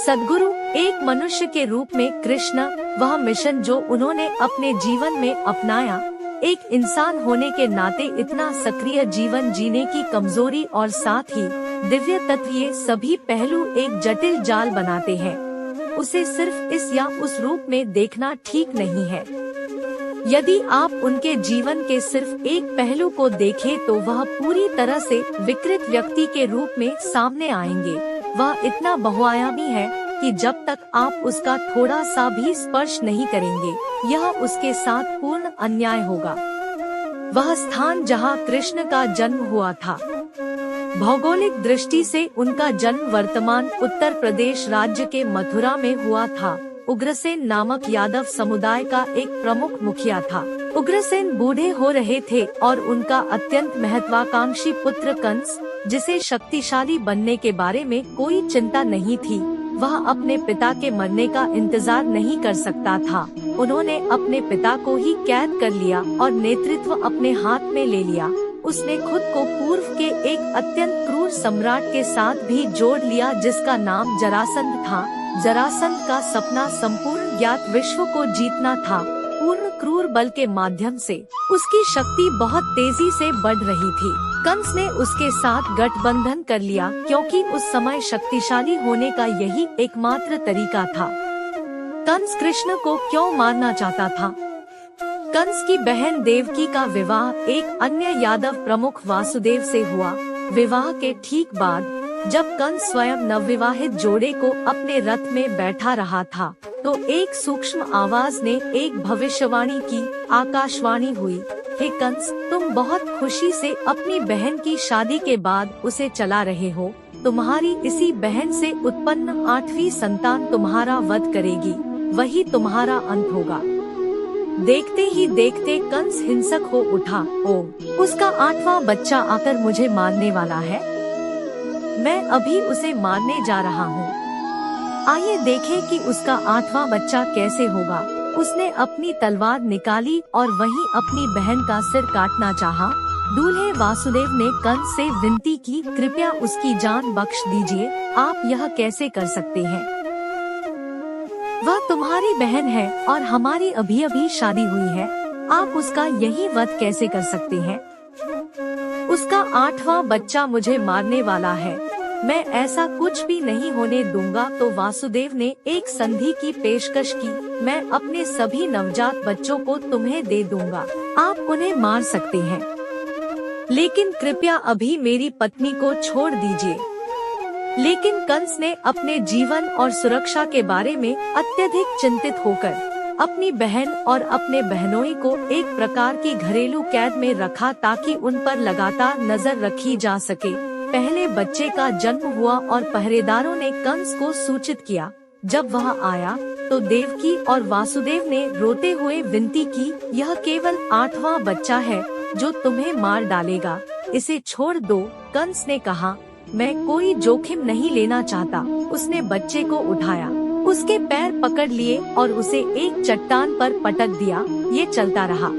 सद्गुरु एक मनुष्य के रूप में कृष्ण, वह मिशन जो उन्होंने अपने जीवन में अपनाया, एक इंसान होने के नाते इतना सक्रिय जीवन जीने की कमजोरी और साथ ही दिव्य तत्व, ये सभी पहलू एक जटिल जाल बनाते हैं। उसे सिर्फ इस या उस रूप में देखना ठीक नहीं है। यदि आप उनके जीवन के सिर्फ एक पहलू को देखें तो वह पूरी तरह से विकृत व्यक्ति के रूप में सामने आएंगे। वह इतना बहुआयामी है कि जब तक आप उसका थोड़ा सा भी स्पर्श नहीं करेंगे, यह उसके साथ पूर्ण अन्याय होगा। वह स्थान जहां कृष्ण का जन्म हुआ था, भौगोलिक दृष्टि से उनका जन्म वर्तमान उत्तर प्रदेश राज्य के मथुरा में हुआ था। उग्रसेन नामक यादव समुदाय का एक प्रमुख मुखिया था। उग्रसेन बूढ़े हो रहे थे और उनका अत्यंत महत्वाकांक्षी पुत्र कंस, जिसे शक्तिशाली बनने के बारे में कोई चिंता नहीं थी, वह अपने पिता के मरने का इंतजार नहीं कर सकता था। उन्होंने अपने पिता को ही कैद कर लिया और नेतृत्व अपने हाथ में ले लिया। उसने खुद को पूर्व के एक अत्यंत क्रूर सम्राट के साथ भी जोड़ लिया जिसका नाम जरासंध था। जरासंध का सपना संपूर्ण ज्ञात विश्व को जीतना था। पूर्ण क्रूर बल के माध्यम से उसकी शक्ति बहुत तेजी से बढ़ रही थी। कंस ने उसके साथ गठबंधन कर लिया क्योंकि उस समय शक्तिशाली होने का यही एकमात्र तरीका था। कंस कृष्ण को क्यों मारना चाहता था? कंस की बहन देवकी का विवाह एक अन्य यादव प्रमुख वासुदेव से हुआ। विवाह के ठीक बाद जब कंस स्वयं नवविवाहित जोड़े को अपने रथ में बैठा रहा था, तो एक सूक्ष्म आवाज ने एक भविष्यवाणी की। आकाशवाणी हुई, हे कंस, तुम बहुत खुशी से अपनी बहन की शादी के बाद उसे चला रहे हो। तुम्हारी इसी बहन से उत्पन्न 8वीं संतान तुम्हारा वध करेगी, वही तुम्हारा अंत होगा। देखते ही देखते कंस हिंसक हो उठा। ओ, उसका 8वां बच्चा आकर मुझे मारने वाला है। मैं अभी उसे मारने जा रहा हूँ। आइए देखें कि उसका 8वां बच्चा कैसे होगा। उसने अपनी तलवार निकाली और वहीं अपनी बहन का सिर काटना चाहा। दूल्हे वासुदेव ने कंस से विनती की, कृपया उसकी जान बख्श दीजिए। आप यह कैसे कर सकते हैं? वह तुम्हारी बहन है और हमारी अभी अभी शादी हुई है। आप उसका यही वध कैसे कर सकते हैं? उसका 8वां बच्चा मुझे मारने वाला है। मैं ऐसा कुछ भी नहीं होने दूंगा। तो वासुदेव ने एक संधि की पेशकश की, मैं अपने सभी नवजात बच्चों को तुम्हें दे दूंगा। आप उन्हें मार सकते हैं, लेकिन कृपया अभी मेरी पत्नी को छोड़ दीजिए। लेकिन कंस ने अपने जीवन और सुरक्षा के बारे में अत्यधिक चिंतित होकर अपनी बहन और अपने बहनोई को एक प्रकार की घरेलू कैद में रखा ताकि उन पर लगातार नजर रखी जा सके। पहले बच्चे का जन्म हुआ और पहरेदारों ने कंस को सूचित किया। जब वह आया तो देवकी और वासुदेव ने रोते हुए विनती की, यह केवल 8वां बच्चा है जो तुम्हें मार डालेगा, इसे छोड़ दो। कंस ने कहा, मैं कोई जोखिम नहीं लेना चाहता। उसने बच्चे को उठाया, उसके पैर पकड़ लिए और उसे एक चट्टान पर पटक दिया। ये चलता रहा।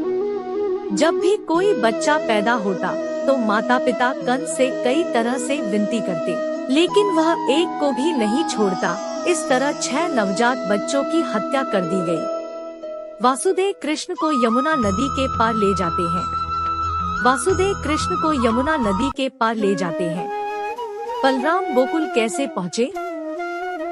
जब भी कोई बच्चा पैदा होता तो माता पिता कंस से कई तरह से विनती करते, लेकिन वह एक को भी नहीं छोड़ता। इस तरह 6 नवजात बच्चों की हत्या कर दी गई। वासुदेव कृष्ण को यमुना नदी के पार ले जाते हैं। वासुदेव कृष्ण को यमुना नदी के पार ले जाते हैं। बलराम गोकुल कैसे पहुँचे?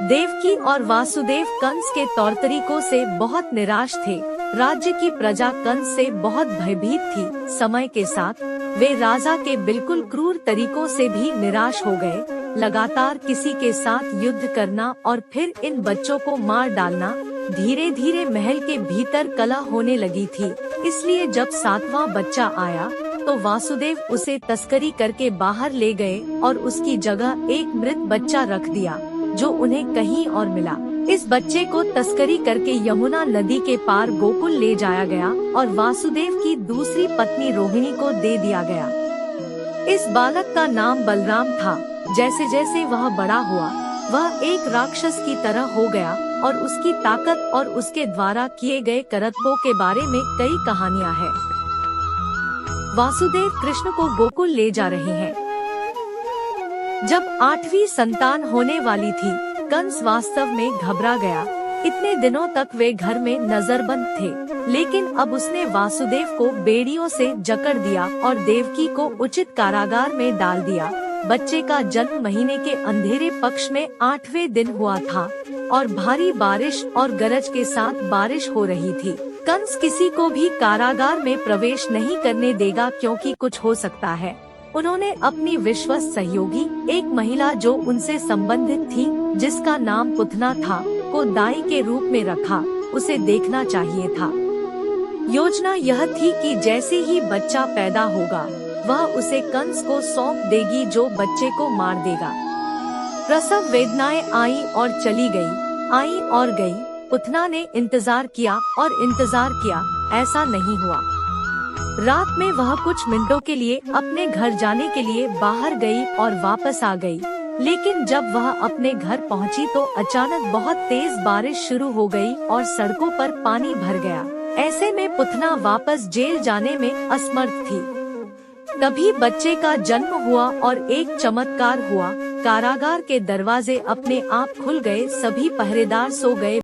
देवकी और वासुदेव कंस के तौर तरीकों से बहुत निराश थे। राज्य की प्रजा कंस से बहुत भयभीत थी। समय के साथ वे राजा के बिल्कुल क्रूर तरीकों से भी निराश हो गए। लगातार किसी के साथ युद्ध करना और फिर इन बच्चों को मार डालना, धीरे धीरे महल के भीतर कलह होने लगी थी। इसलिए जब 7वां बच्चा आया तो वासुदेव उसे तस्करी करके बाहर ले गए और उसकी जगह एक मृत बच्चा रख दिया जो उन्हें कहीं और मिला। इस बच्चे को तस्करी करके यमुना नदी के पार गोकुल ले जाया गया और वासुदेव की दूसरी पत्नी रोहिणी को दे दिया गया। इस बालक का नाम बलराम था। जैसे जैसे वह बड़ा हुआ, वह एक राक्षस की तरह हो गया और उसकी ताकत और उसके द्वारा किए गए करतबों के बारे में कई कहानियां हैं। वासुदेव कृष्ण को गोकुल ले जा रहे हैं। जब 8वीं संतान होने वाली थी कंस वास्तव में घबरा गया। इतने दिनों तक वे घर में नजरबंद थे, लेकिन अब उसने वासुदेव को बेड़ियों से जकड़ दिया और देवकी को उचित कारागार में डाल दिया। बच्चे का जन्म महीने के अंधेरे पक्ष में 8वें दिन हुआ था और भारी बारिश और गरज के साथ बारिश हो रही थी। कंस किसी को भी कारागार में प्रवेश नहीं करने देगा क्योंकि कुछ हो सकता है। उन्होंने अपनी विश्वस्त सहयोगी, एक महिला जो उनसे संबंधित थी, जिसका नाम पुतना था, को दाई के रूप में रखा। उसे देखना चाहिए था। योजना यह थी कि जैसे ही बच्चा पैदा होगा, वह उसे कंस को सौंप देगी जो बच्चे को मार देगा। प्रसव वेदनाएं आई और चली गई, आई और गई। पुतना ने इंतजार किया और इंतजार किया, ऐसा नहीं हुआ। रात में वह कुछ मिनटों के लिए अपने घर जाने के लिए बाहर गई और वापस आ गई, लेकिन जब वह अपने घर पहुंची तो अचानक बहुत तेज बारिश शुरू हो गई और सड़कों पर पानी भर गया। ऐसे में पुतना वापस जेल जाने में असमर्थ थी। तभी बच्चे का जन्म हुआ और एक चमत्कार हुआ। कारागार के दरवाजे अपने आप खुल गए, सभी पहरेदार सो गए।